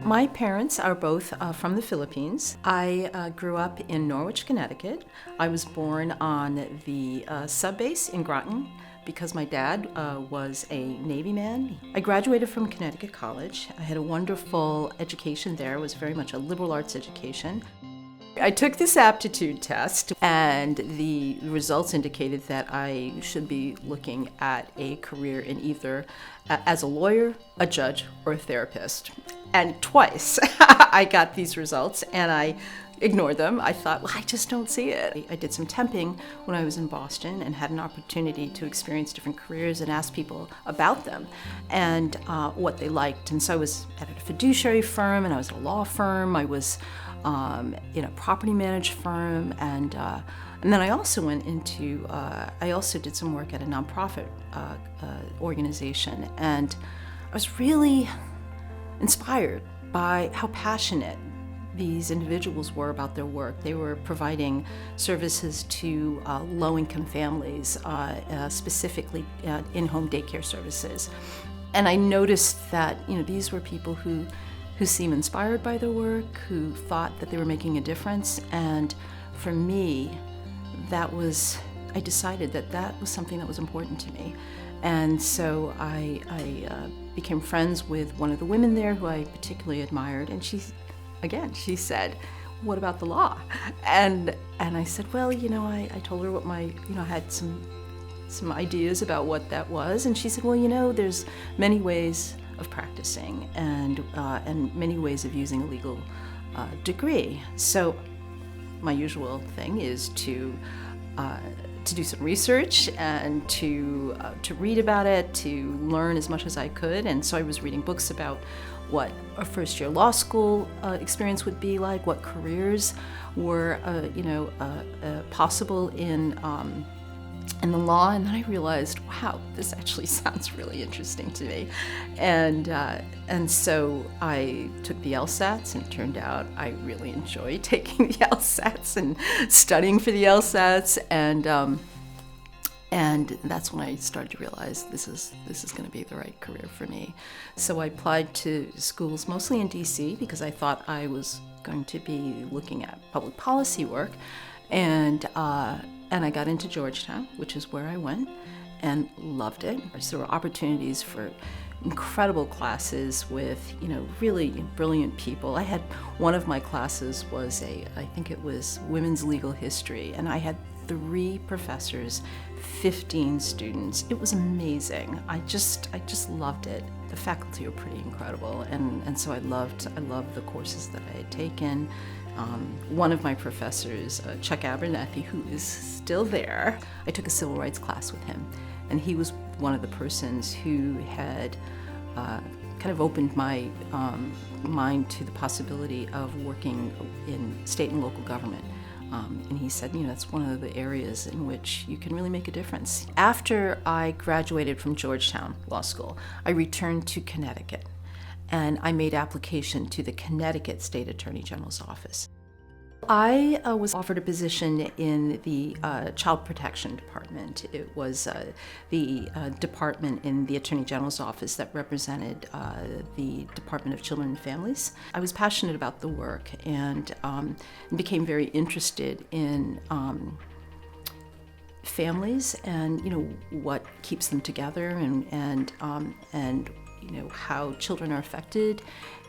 My parents are both from the Philippines. I grew up in Norwich, Connecticut. I was born on the sub base in Groton because my dad was a Navy man. I graduated from Connecticut College. I had a wonderful education there. It was very much a liberal arts education. I took this aptitude test, and the results indicated that I should be looking at a career in either as a lawyer, a judge, or a therapist. And twice I got these results, and I ignored them. I thought, well, I just don't see it. I did some temping when I was in Boston and had an opportunity to experience different careers and ask people about them and what they liked. And so I was at a fiduciary firm, and I was at a law firm. I was in a property managed firm, and then I also went into, I also did some work at a nonprofit organization, and I was really inspired by how passionate these individuals were about their work. They were providing services to low-income families, specifically in-home daycare services. And I noticed that, these were people who seemed inspired by their work, who thought that they were making a difference. And for me, I decided that was something that was important to me. And so I became friends with one of the women there who I particularly admired. And she said, "What about the law?" And I said, well, I told her what I had some ideas about what that was. And she said, well, there's many ways of practicing and many ways of using a legal degree. So my usual thing is to do some research and to read about it, to learn as much as I could. And so I was reading books about what a first-year law school experience would be like, what careers were possible in the law, and then I realized, wow, this actually sounds really interesting to me. And so I took the LSATs, and it turned out I really enjoyed taking the LSATs and studying for the LSATs, and that's when I started to realize this is going to be the right career for me. So I applied to schools mostly in DC because I thought I was going to be looking at public policy work, and I got into Georgetown, which is where I went, and loved it. So there were opportunities for incredible classes with, really brilliant people. I had one of my classes was I think it was women's legal history, and I had 3 professors, 15 students. It was amazing. I just loved it. The faculty were pretty incredible, and so I loved the courses that I had taken. One of my professors, Chuck Abernathy, who is still there, I took a civil rights class with him, and he was one of the persons who had kind of opened my mind to the possibility of working in state and local government. And he said, that's one of the areas in which you can really make a difference. After I graduated from Georgetown Law School, I returned to Connecticut, and I made application to the Connecticut State Attorney General's office. I was offered a position in the Child Protection Department. It was the department in the Attorney General's office that represented the Department of Children and Families. I was passionate about the work and became very interested in families and what keeps them together and how children are affected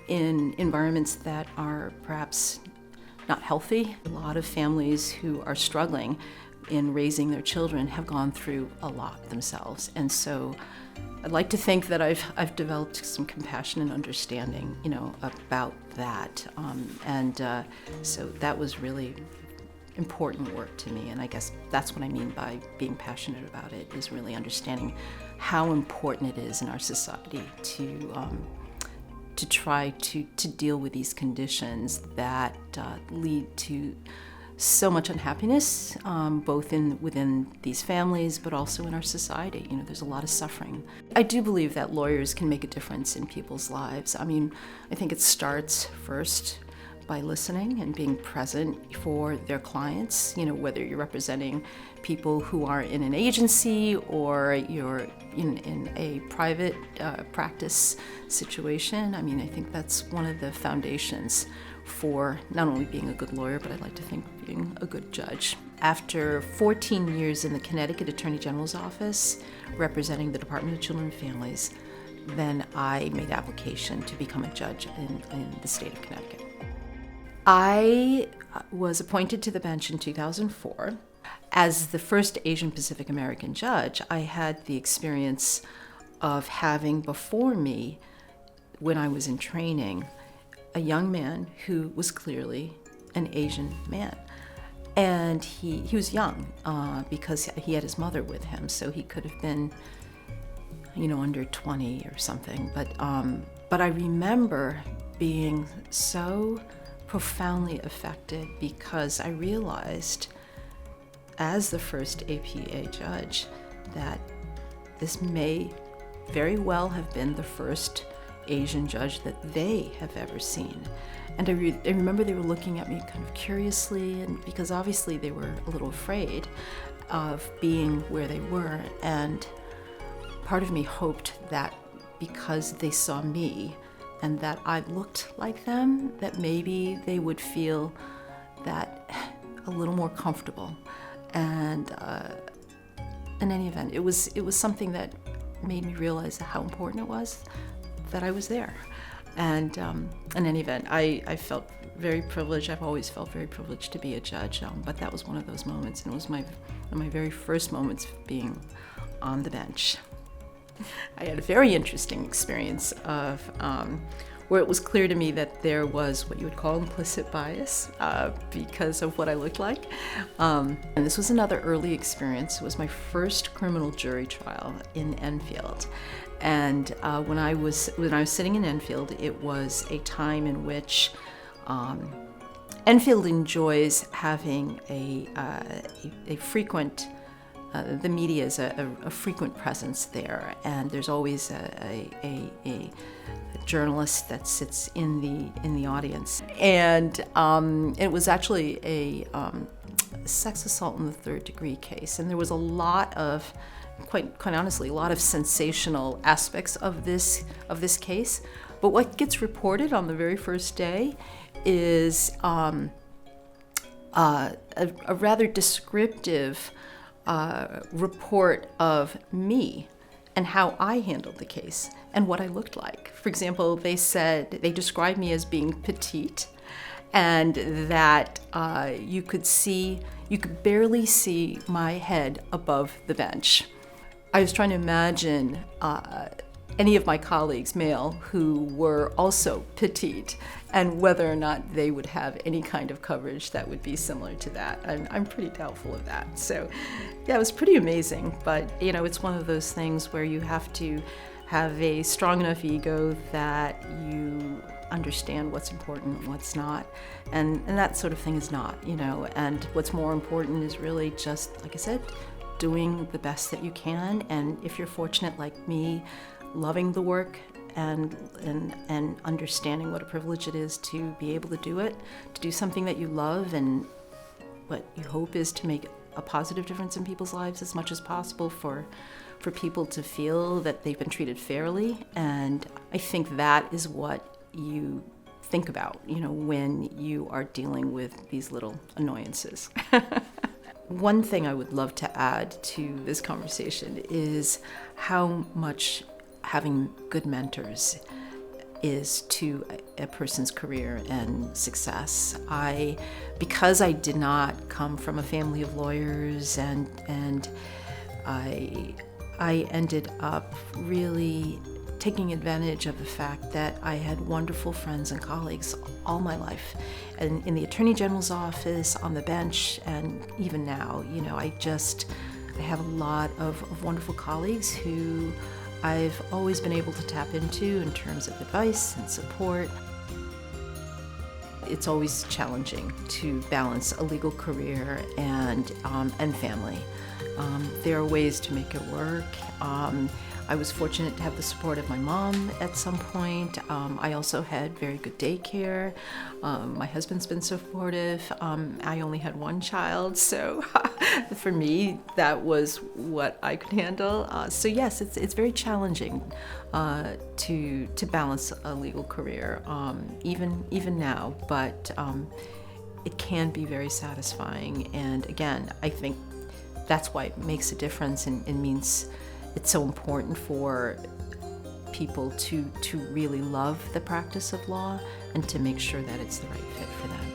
in environments that are perhaps not healthy. A lot of families who are struggling in raising their children have gone through a lot themselves, and so I'd like to think that I've developed some compassion and understanding, about that, so that was really important work to me, and I guess that's what I mean by being passionate about it, is really understanding how important it is in our society to try to deal with these conditions that lead to so much unhappiness, both within these families, but also in our society. There's a lot of suffering. I do believe that lawyers can make a difference in people's lives. I mean, I think it starts first by listening and being present for their clients, whether you're representing people who are in an agency or you're in a private practice situation. I mean, I think that's one of the foundations for not only being a good lawyer, but I'd like to think being a good judge. After 14 years in the Connecticut Attorney General's office, representing the Department of Children and Families, then I made application to become a judge in the state of Connecticut. I was appointed to the bench in 2004. As the first Asian Pacific American judge, I had the experience of having before me, when I was in training, a young man who was clearly an Asian man. And he was young because he had his mother with him, so he could have been, under 20 or something. But I remember being so profoundly affected because I realized, as the first APA judge, that this may very well have been the first Asian judge that they have ever seen. And I remember they were looking at me kind of curiously, and because obviously they were a little afraid of being where they were. And part of me hoped that because they saw me and that I looked like them, that maybe they would feel that a little more comfortable. And in any event, it was something that made me realize how important it was that I was there. And in any event, I felt very privileged. I've always felt very privileged to be a judge, but that was one of those moments, and it was one of my very first moments being on the bench. I had a very interesting experience of where it was clear to me that there was what you would call implicit bias because of what I looked like. And this was another early experience. It was my first criminal jury trial in Enfield. And when I was sitting in Enfield, it was a time in which Enfield enjoys having a frequent, the media is a frequent presence there, and there's always a journalist that sits in the audience. And it was actually a sex assault in the third degree case, and there was a lot of, quite honestly, a lot of sensational aspects of this case. But what gets reported on the very first day is a rather descriptive report of me and how I handled the case and what I looked like. For example, they described me as being petite, and that you could barely see my head above the bench. I was trying to imagine any of my colleagues, male, who were also petite, and whether or not they would have any kind of coverage that would be similar to that. I'm pretty doubtful of that. So yeah, it was pretty amazing, but it's one of those things where you have to have a strong enough ego that you understand what's important and what's not, and that sort of thing is not, and what's more important is really just, like I said, doing the best that you can, and if you're fortunate like me, loving the work and understanding what a privilege it is to be able to do it, to do something that you love, and what you hope is to make a positive difference in people's lives as much as possible for people to feel that they've been treated fairly. And I think that is what you think about, when you are dealing with these little annoyances. One thing I would love to add to this conversation is how much having good mentors is to a person's career and success. Because I did not come from a family of lawyers, and I ended up really taking advantage of the fact that I had wonderful friends and colleagues all my life, and in the Attorney General's office, on the bench, and even now, I have a lot of wonderful colleagues who I've always been able to tap into in terms of advice and support. It's always challenging to balance a legal career and family. There are ways to make it work. I was fortunate to have the support of my mom at some point. I also had very good daycare. My husband's been supportive. I only had one child, so for me, that was what I could handle. So yes, it's very challenging to balance a legal career, even now. But it can be very satisfying. And again, I think that's why it makes a difference and means it's so important for people to really love the practice of law and to make sure that it's the right fit for them.